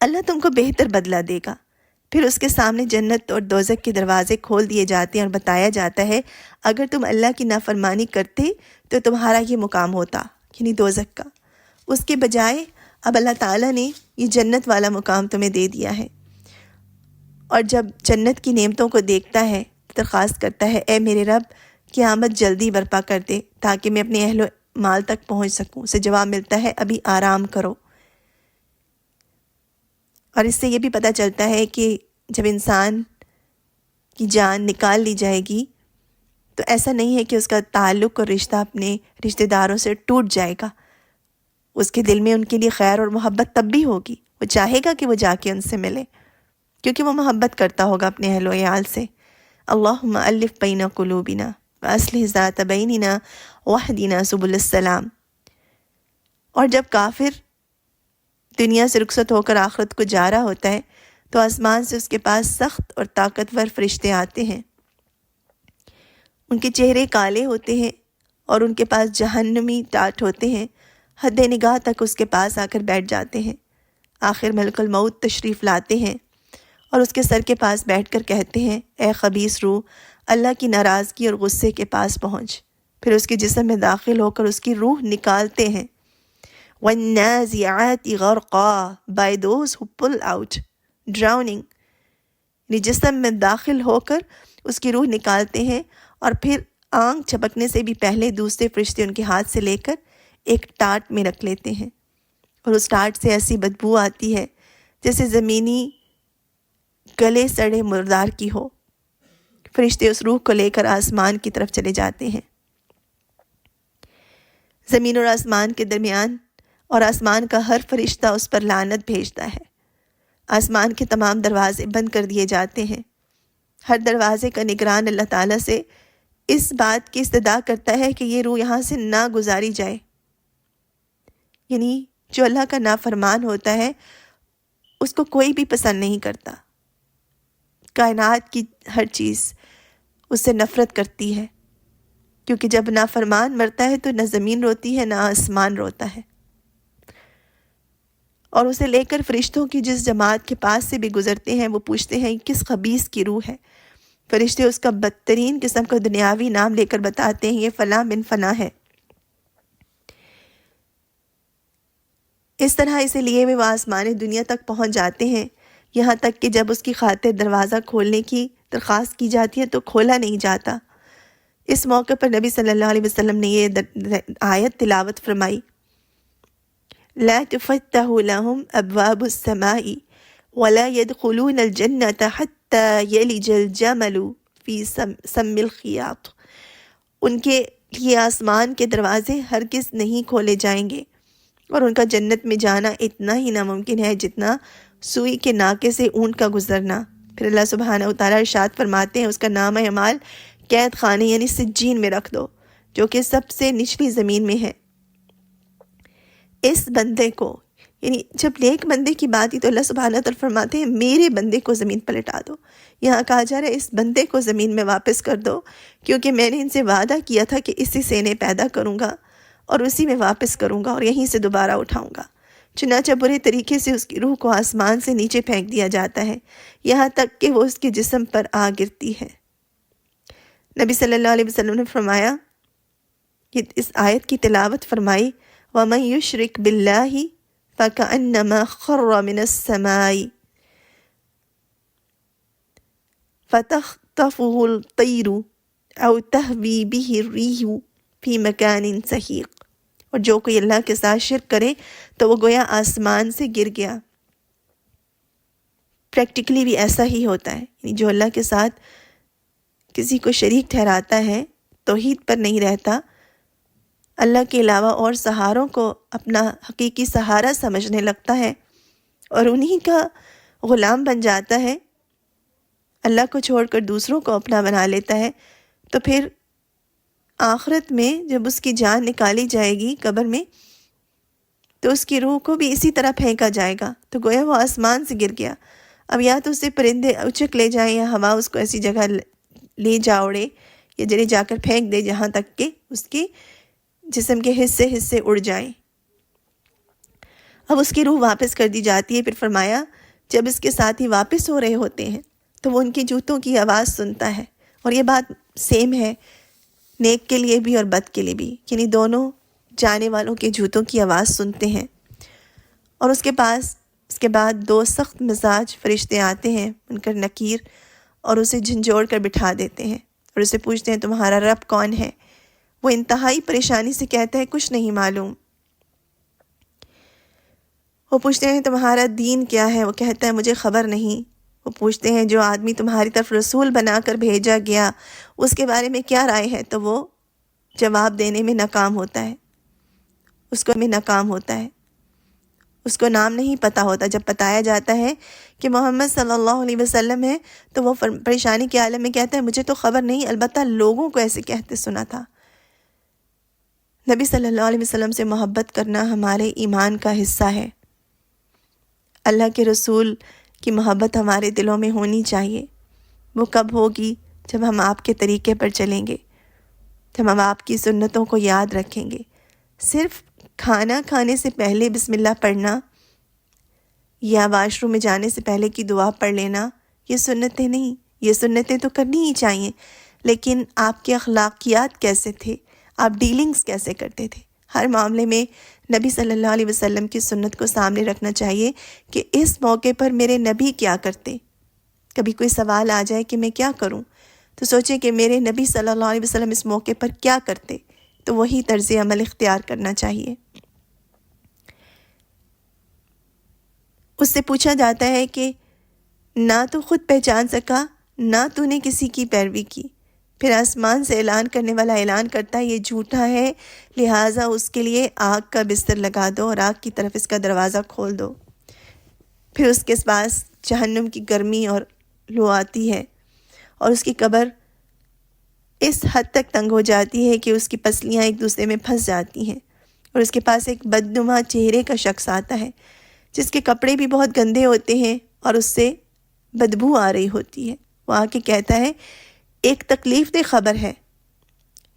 Speaker 2: اللہ تم کو بہتر بدلہ دے گا۔ پھر اس کے سامنے جنت اور دوزخ کے دروازے کھول دیے جاتے ہیں اور بتایا جاتا ہے اگر تم اللہ کی نافرمانی کرتے تو تمہارا یہ مقام ہوتا، یعنی دوزخ کا۔ اس کے بجائے اب اللہ تعالیٰ نے یہ جنت والا مقام تمہیں دے دیا ہے، اور جب جنت کی نعمتوں کو دیکھتا ہے درخواست کرتا ہے، اے میرے رب قیامت جلدی برپا کر دے تاکہ میں اپنے اہل و مال تک پہنچ سکوں۔ اسے جواب ملتا ہے، ابھی آرام کرو، اور اس سے یہ بھی پتہ چلتا ہے کہ جب انسان کی جان نکال لی جائے گی تو ایسا نہیں ہے کہ اس کا تعلق اور رشتہ اپنے رشتہ داروں سے ٹوٹ جائے گا. اس کے دل میں ان کے لیے خیر اور محبت تب بھی ہوگی. وہ چاہے گا کہ وہ جا کے ان سے ملے کیونکہ وہ محبت کرتا ہوگا اپنے اہل و عیال سے. اللہم الف بین قلوبنا واصلح ذات بیننا واہدنا سبل السلام. اور جب کافر دنیا سے رخصت ہو کر آخرت کو جا رہا ہوتا ہے تو آسمان سے اس کے پاس سخت اور طاقتور فرشتے آتے ہیں. ان کے چہرے کالے ہوتے ہیں اور ان کے پاس جہنمی ٹاٹ ہوتے ہیں. حد نگاہ تک اس کے پاس آ کر بیٹھ جاتے ہیں. آخر ملک الموت تشریف لاتے ہیں اور اس کے سر کے پاس بیٹھ کر کہتے ہیں اے خبیث روح، اللہ کی ناراضگی اور غصے کے پاس پہنچ. پھر اس کے جسم میں داخل ہو کر اس کی روح نکالتے ہیں. وَالنَّازِعَاتِ غَرْقًا by those who pull out drowning. یعنی جسم میں داخل ہو کر اس کی روح نکالتے ہیں اور پھر آنکھ جھپکنے سے بھی پہلے دوسرے فرشتے ان کے ہاتھ سے لے کر ایک ٹاٹ میں رکھ لیتے ہیں اور اس ٹاٹ سے ایسی بدبو آتی ہے جیسے زمینی گلے سڑے مردار کی ہو. فرشتے اس روح کو لے کر آسمان کی طرف چلے جاتے ہیں. زمین اور آسمان کے درمیان اور آسمان کا ہر فرشتہ اس پر لعنت بھیجتا ہے. آسمان کے تمام دروازے بند کر دیے جاتے ہیں. ہر دروازے کا نگران اللہ تعالیٰ سے اس بات کی استدعا کرتا ہے کہ یہ روح یہاں سے نہ گزاری جائے. یعنی جو اللہ کا نافرمان ہوتا ہے اس کو کوئی بھی پسند نہیں کرتا. کائنات کی ہر چیز اس سے نفرت کرتی ہے کیونکہ جب نافرمان مرتا ہے تو نہ زمین روتی ہے نہ آسمان روتا ہے. اور اسے لے کر فرشتوں کی جس جماعت کے پاس سے بھی گزرتے ہیں وہ پوچھتے ہیں کس خبیث کی روح ہے. فرشتے اس کا بدترین قسم کا دنیاوی نام لے کر بتاتے ہیں یہ فلاں بن فلاں ہے. اس طرح اسے لیے ہوئے وہ آسمان دنیا تک پہنچ جاتے ہیں. یہاں تک کہ جب اس کی خاطر دروازہ کھولنے کی درخواست کی جاتی ہے تو کھولا نہیں جاتا. اس موقع پر نبی صلی اللہ علیہ وسلم نے یہ آیت تلاوت فرمائی لا تفتح لهم ابواب السماء ولا يدخلون الجنة حتى يلج الجمل في سم الخياط. ان کے لیے آسمان کے دروازے ہرگز نہیں کھولے جائیں گے اور ان کا جنت میں جانا اتنا ہی ناممکن ہے جتنا سوئی کے ناکے سے اونٹ کا گزرنا. پھر اللہ سبحانہ وتعالیٰ ارشاد فرماتے ہیں اس کا نام اعمال قید خانے یعنی سجین میں رکھ دو جو کہ سب سے نچلی زمین میں ہے. اس بندے کو یعنی جب نیک بندے کی بات ہی تو اللہ سبحانہ وتعالیٰ فرماتے ہیں میرے بندے کو زمین پر لٹا دو. یہاں کہا جا رہا ہے اس بندے کو زمین میں واپس کر دو کیونکہ میں نے ان سے وعدہ کیا تھا کہ اسی سے انہیں پیدا کروں گا اور اسی میں واپس کروں گا اور یہیں سے دوبارہ اٹھاؤں گا. چنانچہ برے طریقے سے اس کی روح کو آسمان سے نیچے پھینک دیا جاتا ہے یہاں تک کہ وہ اس کے جسم پر آ گرتی ہے. نبی صلی اللہ علیہ وسلم نے فرمایا اس آیت کی تلاوت فرمائی وَمَن يُشْرِكْ بِاللَّهِ فَكَأَنَّمَا خَرَّ مِنَ السَّمَاءِ فَتَخْطَفُهُ الطَّيْرُ أَوْ تَهْوِي بِهِ الرِّيحُ فِي مَكَانٍ سَحِيقٍ. اور جو کوئی اللہ کے ساتھ شرک کرے تو وہ گویا آسمان سے گر گیا. پریکٹیکلی بھی ایسا ہی ہوتا ہے. یعنی جو اللہ کے ساتھ کسی کو شریک ٹھہراتا ہے توحید پر نہیں رہتا اللہ کے علاوہ اور سہاروں کو اپنا حقیقی سہارا سمجھنے لگتا ہے اور انہی کا غلام بن جاتا ہے اللہ کو چھوڑ کر دوسروں کو اپنا بنا لیتا ہے تو پھر آخرت میں جب اس کی جان نکالی جائے گی قبر میں تو اس کی روح کو بھی اسی طرح پھینکا جائے گا تو گویا وہ آسمان سے گر گیا. اب یا تو اسے پرندے اچک لے جائیں یا ہوا اس کو ایسی جگہ لے جا اڑے یا جڑے جا کر پھینک دے جہاں تک کہ اس کے جسم کے حصے اڑ جائیں. اب اس کی روح واپس کر دی جاتی ہے. پھر فرمایا جب اس کے ساتھی واپس ہو رہے ہوتے ہیں تو وہ ان کی جوتوں کی آواز سنتا ہے. اور یہ بات سیم ہے نیک کے لیے بھی اور بد کے لیے بھی یعنی دونوں جانے والوں کے جوتوں کی آواز سنتے ہیں. اور اس کے بعد دو سخت مزاج فرشتے آتے ہیں منکر نکیر اور اسے جھنجھوڑ کر بٹھا دیتے ہیں اور اسے پوچھتے ہیں تمہارا رب کون ہے. وہ انتہائی پریشانی سے کہتا ہے کچھ نہیں معلوم. وہ پوچھتے ہیں تمہارا دین کیا ہے؟ وہ کہتا ہے مجھے خبر نہیں۔ وہ پوچھتے ہیں جو آدمی تمہاری طرف رسول بنا کر بھیجا گیا اس کے بارے میں کیا رائے ہے؟ تو وہ جواب دینے میں ناکام ہوتا ہے، ناکام ہوتا ہے، اس کو نام نہیں پتہ ہوتا۔ جب بتایا جاتا ہے کہ محمد صلی اللہ علیہ وسلم ہے تو وہ پریشانی کے عالم میں کہتا ہے مجھے تو خبر نہیں، البتہ لوگوں کو ایسے کہتے سنا تھا۔ نبی صلی اللہ علیہ وسلم سے محبت کرنا ہمارے ایمان کا حصہ ہے۔ اللہ کے رسول کی محبت ہمارے دلوں میں ہونی چاہیے۔ وہ کب ہوگی؟ جب ہم آپ کے طریقے پر چلیں گے، جب ہم آپ کی سنتوں کو یاد رکھیں گے۔ صرف کھانا کھانے سے پہلے بسم اللہ پڑھنا یا واش روم میں جانے سے پہلے کی دعا پڑھ لینا یہ سنتیں نہیں، یہ سنتیں تو کرنی ہی چاہیے، لیکن آپ کے اخلاقیات کیسے تھے، آپ ڈیلنگز کیسے کرتے تھے، ہر معاملے میں نبی صلی اللہ علیہ وسلم کی سنت کو سامنے رکھنا چاہیے کہ اس موقع پر میرے نبی کیا کرتے۔ کبھی کوئی سوال آ جائے کہ میں کیا کروں تو سوچیں کہ میرے نبی صلی اللہ علیہ وسلم اس موقع پر کیا کرتے، تو وہی طرز عمل اختیار کرنا چاہیے۔ اس سے پوچھا جاتا ہے کہ نہ تو خود پہچان سکا نہ تو نے کسی کی پیروی کی، پھر آسمان سے اعلان کرنے والا اعلان کرتا ہے یہ جھوٹا ہے، لہٰذا اس کے لیے آگ کا بستر لگا دو اور آگ کی طرف اس کا دروازہ کھول دو۔ پھر اس کے پاس جہنم کی گرمی اور لو آتی ہے اور اس کی قبر اس حد تک تنگ ہو جاتی ہے کہ اس کی پسلیاں ایک دوسرے میں پھنس جاتی ہیں، اور اس کے پاس ایک بدنما چہرے کا شخص آتا ہے جس کے کپڑے بھی بہت گندے ہوتے ہیں اور اس سے بدبو آ رہی ہوتی ہے۔ وہ آ کے کہتا ہے ایک تکلیف دہ خبر ہے،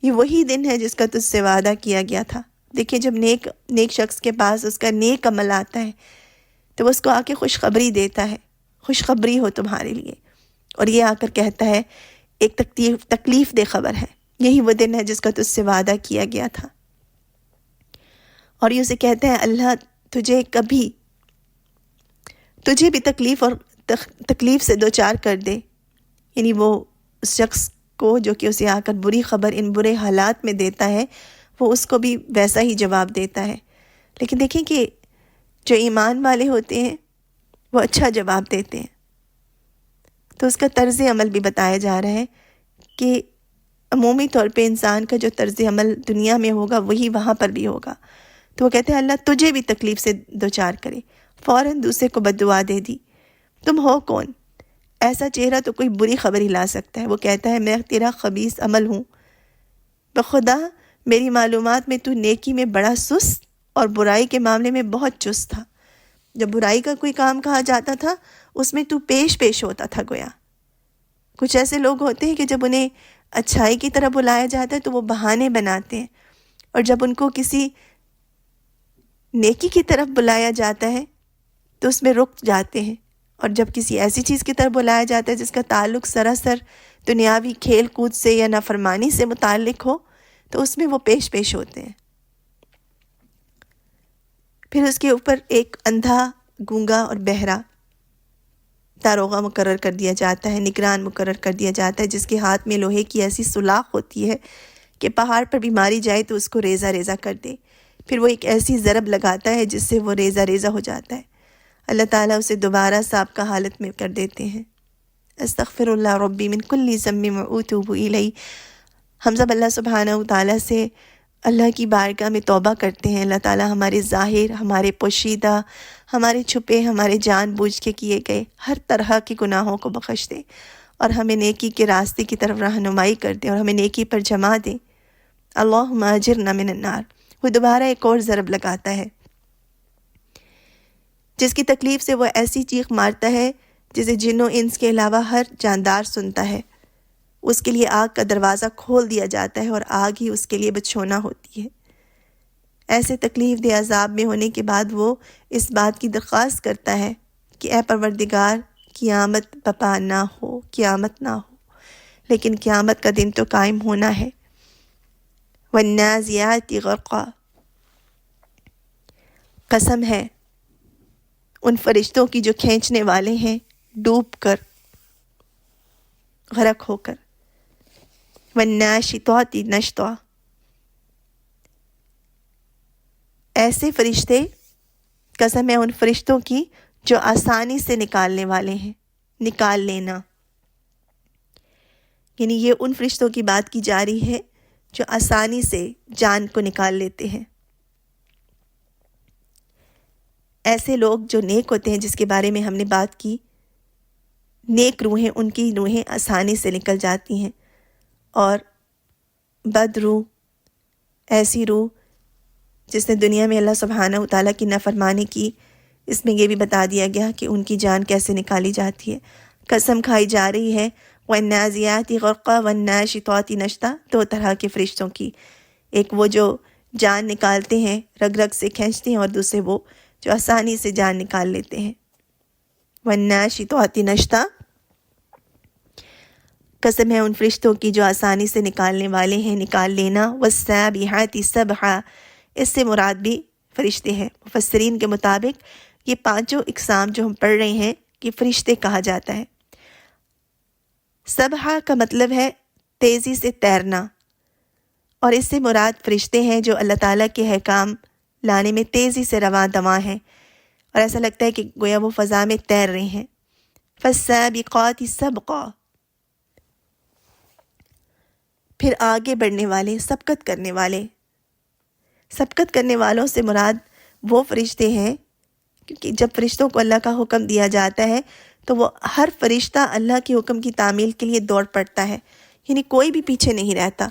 Speaker 2: یہ وہی دن ہے جس کا تجھ سے وعدہ کیا گیا تھا۔ دیکھیں جب نیک شخص کے پاس اس کا نیک عمل آتا ہے تو وہ اس کو آ کے خوشخبری دیتا ہے، خوشخبری ہو تمہارے لیے، اور یہ آ کر کہتا ہے ایک تکلیف دہ خبر ہے، یہی وہ دن ہے جس کا تجھ سے وعدہ کیا گیا تھا۔ اور یہ اسے کہتا ہے اللہ تجھے بھی تکلیف اور تکلیف سے دوچار کر دے، یعنی وہ اس شخص کو جو کہ اسے آ کر بری خبر ان برے حالات میں دیتا ہے وہ اس کو بھی ویسا ہی جواب دیتا ہے۔ لیکن دیکھیں کہ جو ایمان والے ہوتے ہیں وہ اچھا جواب دیتے ہیں، تو اس کا طرز عمل بھی بتایا جا رہا ہے کہ عمومی طور پہ انسان کا جو طرز عمل دنیا میں ہوگا وہی وہاں پر بھی ہوگا۔ تو وہ کہتے ہیں اللہ تجھے بھی تکلیف سے دوچار کرے، فوراً دوسرے کو بددعا دے دی۔ تم ہو کون؟ ایسا چہرہ تو کوئی بری خبر ہی لا سکتا ہے۔ وہ کہتا ہے میں تیرا خبیث عمل ہوں، بخدا میری معلومات میں تو نیکی میں بڑا سست اور برائی کے معاملے میں بہت چست تھا۔ جب برائی کا کوئی کام کہا جاتا تھا اس میں تو پیش ہوتا تھا گویا۔ کچھ ایسے لوگ ہوتے ہیں کہ جب انہیں اچھائی کی طرف بلایا جاتا ہے تو وہ بہانے بناتے ہیں، اور جب ان کو کسی نیکی کی طرف بلایا جاتا ہے تو اس میں رک جاتے ہیں، اور جب کسی ایسی چیز کی طرف بلایا جاتا ہے جس کا تعلق سراسر دنیاوی کھیل کود سے یا نافرمانی سے متعلق ہو تو اس میں وہ پیش ہوتے ہیں۔ پھر اس کے اوپر ایک اندھا، گونگا اور بہرا داروغہ مقرر کر دیا جاتا ہے، نگران مقرر کر دیا جاتا ہے، جس کے ہاتھ میں لوہے کی ایسی سلاخ ہوتی ہے کہ پہاڑ پر بھی ماری جائے تو اس کو ریزہ ریزہ کر دے۔ پھر وہ ایک ایسی ضرب لگاتا ہے جس سے وہ ریزہ ریزہ ہو جاتا ہے۔ اللہ تعالیٰ اسے دوبارہ سابقہ حالت میں کر دیتے ہیں۔ استغفر اللہ ربی من کل ذنب واتوب الیہ۔ ہم سب اللہ سبحانہ و تعالیٰ سے اللہ کی بارگاہ میں توبہ کرتے ہیں، اللہ تعالیٰ ہمارے ظاہر، ہمارے پوشیدہ، ہمارے چھپے، ہمارے جان بوجھ کے کیے گئے ہر طرح کے گناہوں کو بخش دے اور ہمیں نیکی کے راستے کی طرف رہنمائی کر دے اور ہمیں نیکی پر جما دے۔ اللہم اجرنا من النار۔ وہ دوبارہ ایک اور ضرب لگاتا ہے جس کی تکلیف سے وہ ایسی چیخ مارتا ہے جسے جن و انس کے علاوہ ہر جاندار سنتا ہے۔ اس کے لیے آگ کا دروازہ کھول دیا جاتا ہے اور آگ ہی اس کے لیے بچھونا ہوتی ہے۔ ایسے تکلیف دہ عذاب میں ہونے کے بعد وہ اس بات کی درخواست کرتا ہے کہ اے پروردگار قیامت بپا نہ ہو، قیامت نہ ہو، لیکن قیامت کا دن تو قائم ہونا ہے۔ والنازعات غرقا، قسم ہے ان فرشتوں کی جو کھینچنے والے ہیں ڈوب کر، غرق ہو کر۔ والناشطات نشطا، ایسے فرشتے قسم ہے ان فرشتوں کی جو آسانی سے نکالنے والے ہیں. نکال لینا یعنی یہ ان فرشتوں کی بات کی جا رہی ہے جو آسانی سے جان کو نکال لیتے ہیں. ایسے لوگ جو نیک ہوتے ہیں، جس کے بارے میں ہم نے بات کی، نیک روحیں، ان کی روحیں آسانی سے نکل جاتی ہیں، اور بد روح، ایسی روح جس نے دنیا میں اللہ سبحانہ و تعالیٰ کی نافرمانی کی، اس میں یہ بھی بتا دیا گیا کہ ان کی جان کیسے نکالی جاتی ہے. قسم کھائی جا رہی ہے وَالنَّازِعَاتِ غَرْقًا وَالنَّاشِطَاتِ نَشْطًا، دو طرح کے فرشتوں کی. ایک وہ جو جان نکالتے ہیں، رگ رگ سے کھینچتے ہیں، اور دوسرے وہ جو آسانی سے جان نکال لیتے ہیں. وَالنَّاشِطَاتِ نَشْطًا، قسم ہے ان فرشتوں کی جو آسانی سے نکالنے والے ہیں، نکال لینا. وَالسَّابِحَاتِ سَبْحًا، اس سے مراد بھی فرشتے ہیں. مفسرین کے مطابق یہ پانچوں اقسام جو ہم پڑھ رہے ہیں کہ فرشتے کہا جاتا ہے. سبحہ کا مطلب ہے تیزی سے تیرنا، اور اس سے مراد فرشتے ہیں جو اللہ تعالیٰ کے احکام لانے میں تیزی سے رواں دواں ہیں، اور ایسا لگتا ہے کہ گویا وہ فضا میں تیر رہے ہیں. فالسابقات سبقا، پھر آگے بڑھنے والے، سبقت کرنے والے. سبقت کرنے والوں سے مراد وہ فرشتے ہیں، کیونکہ جب فرشتوں کو اللہ کا حکم دیا جاتا ہے تو وہ ہر فرشتہ اللہ کے حکم کی تعمیل کے لیے دوڑ پڑتا ہے، یعنی کوئی بھی پیچھے نہیں رہتا.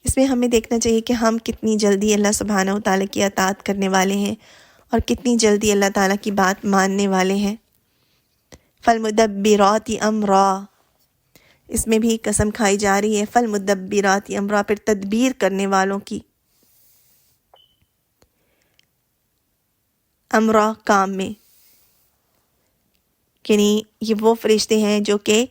Speaker 2: اس میں ہمیں دیکھنا چاہیے کہ ہم کتنی جلدی اللہ سبحانہ و تعالیٰ کی اطاعت کرنے والے ہیں، اور کتنی جلدی اللہ تعالیٰ کی بات ماننے والے ہیں. فالمدبرات امرا، اس میں بھی قسم کھائی جا رہی ہے فالمدبرات امرا، پھر تدبیر کرنے والوں کی. امرا کام میں، یعنی یہ وہ فرشتے ہیں جو کہ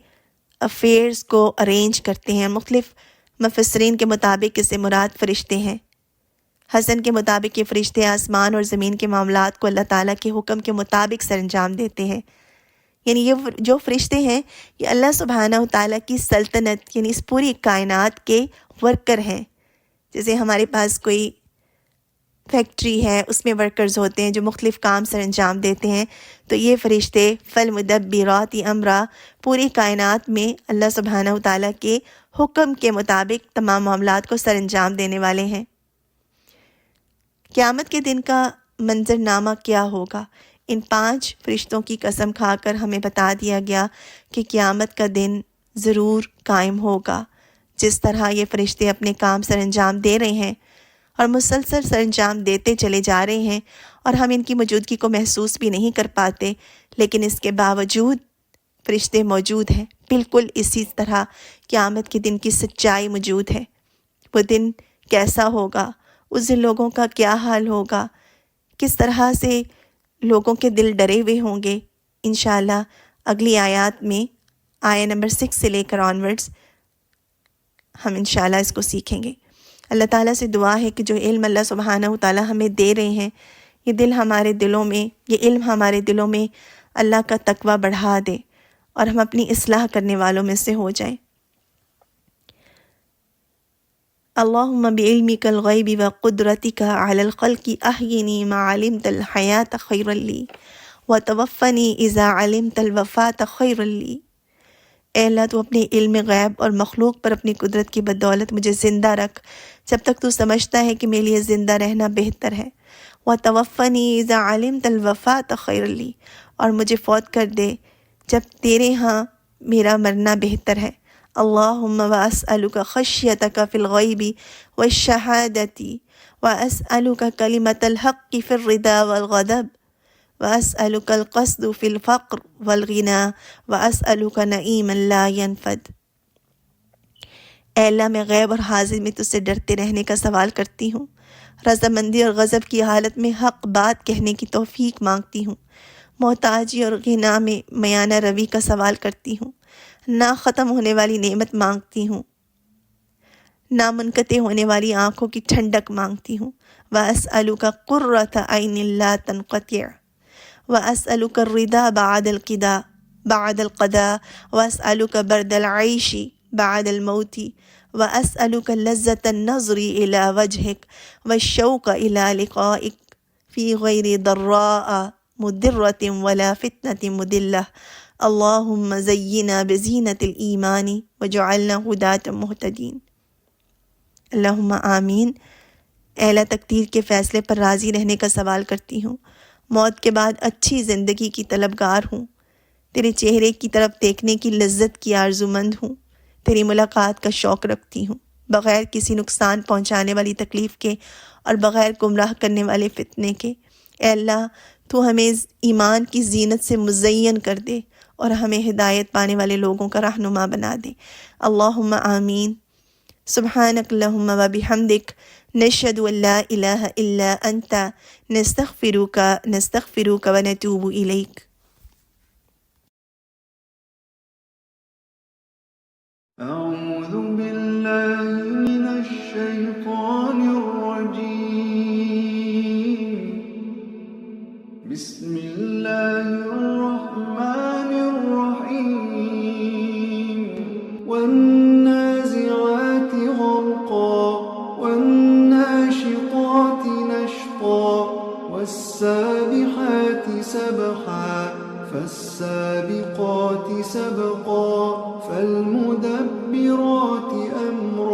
Speaker 2: افیئرز کو ارینج کرتے ہیں. مختلف مفسرین کے مطابق اس سے مراد فرشتے ہیں. حسن کے مطابق یہ فرشتے آسمان اور زمین کے معاملات کو اللہ تعالیٰ کے حکم کے مطابق سر انجام دیتے ہیں. یعنی یہ جو فرشتے ہیں یہ اللہ سبحانہ و تعالیٰ کی سلطنت، یعنی اس پوری کائنات کے ورکر ہیں. جیسے ہمارے پاس کوئی فیکٹری ہے، اس میں ورکرز ہوتے ہیں جو مختلف کام سر انجام دیتے ہیں، تو یہ فرشتے فالمدبرات امرا پوری کائنات میں اللہ سبحانہ و تعالیٰ کے حکم کے مطابق تمام معاملات کو سر انجام دینے والے ہیں. قیامت کے دن کا منظرنامہ کیا ہوگا؟ ان 5 فرشتوں کی قسم کھا کر ہمیں بتا دیا گیا کہ قیامت کا دن ضرور قائم ہوگا. جس طرح یہ فرشتے اپنے کام سر انجام دے رہے ہیں اور مسلسل سر انجام دیتے چلے جا رہے ہیں، اور ہم ان کی موجودگی کو محسوس بھی نہیں کر پاتے، لیکن اس کے باوجود فرشتے موجود ہیں. بالکل اسی طرح قیامت کے دن کی سچائی موجود ہے. وہ دن کیسا ہوگا، اس دن لوگوں کا کیا حال ہوگا، کس طرح سے لوگوں کے دل ڈرے ہوئے ہوں گے، انشاءاللہ اگلی آیات میں آیہ نمبر 6 سے لے کر آنورڈز ہم انشاءاللہ اس کو سیکھیں گے. اللہ تعالیٰ سے دعا ہے کہ جو علم اللہ سبحانہ و تعالیٰ ہمیں دے رہے ہیں، یہ دل ہمارے دلوں میں، یہ علم ہمارے دلوں میں اللہ کا تقوی بڑھا دے، اور ہم اپنی اصلاح کرنے والوں میں سے ہو جائیں. اللہم بعلمک الغیب وقدرتک علی الخلق احینی ما علمت الحیات خیرا لی وتوفنی اذا علمت الوفات خیرا لی. اے اللہ، تو اپنے علم غیب اور مخلوق پر اپنی قدرت کی بدولت مجھے زندہ رکھ جب تک تو سمجھتا ہے کہ میرے لیے زندہ رہنا بہتر ہے. وتوفنی اذا علمت الوفات خیرا لی، اور مجھے فوت کر دے جب تیرے ہاں میرا مرنا بہتر ہے. اللہم واسألک خشیتک فی الغیب والشہادۃ واسألک کلمۃ الحق فی الرضا والغضب واسألک القصد فی الفقر والغنى واسألک نعیما لا ينفد. اے اللہ، میں غیب اور حاضر میں تجھ سے ڈرتے رہنے کا سوال کرتی ہوں، رضامندی اور غضب کی حالت میں حق بات کہنے کی توفیق مانگتی ہوں، محتاجی اور غنا میں میانہ روی کا سوال کرتی ہوں، نہ ختم ہونے والی نعمت مانگتی ہوں، نہ منقطع ہونے والی آنکھوں کی ٹھنڈک مانگتی ہوں. وَأَسْأَلُكَ قُرَّةَ عَيْنٍ لَا تَنْقَطِعُ وَأَسْأَلُكَ الرِّضَا بعد القضاء وَأَسْأَلُكَ بَرْدَ الْعَيْشِ بعد الموت وَأَسْأَلُكَ لَذَّةَ النَّظْرِ إِلَى وَجْهِكَ وَالشَّوْقَ إِلَى لِقَائِكَ فی غیر ضراء مضرۃ ولا فتنۃ مضلہ اللہم زینا بزینۃ الایمان وجعلنا ھداۃ مہتدین۔ اللہم آمین۔ اے اللہ، تقدیر کے فیصلے پر راضی رہنے کا سوال کرتی ہوں، موت کے بعد اچھی زندگی کی طلبگار ہوں، تیرے چہرے کی طرف دیکھنے کی لذت کی آرزومند ہوں، تیری ملاقات کا شوق رکھتی ہوں، بغیر کسی نقصان پہنچانے والی تکلیف کے اور بغیر گمراہ کرنے والے فتنے کے۔ اے اللہ، تو ہمیں ایمان کی زینت سے مزین کر دے اور ہمیں ہدایت پانے والے لوگوں کا رہنما بنا دے۔ اللہم آمین۔ سبحانک اللہم و بحمدک، نشہد ان لا الہ الا انت، نستغفرک و نتوب الیک۔
Speaker 3: أعوذ بالله من الشيطان الرجيم. بسم الله الرحمن الرحيم. والنازعات غرقا والناشطات نشطا والسابحات سبحا فالسابقات سبقا فالمدبرات أمرا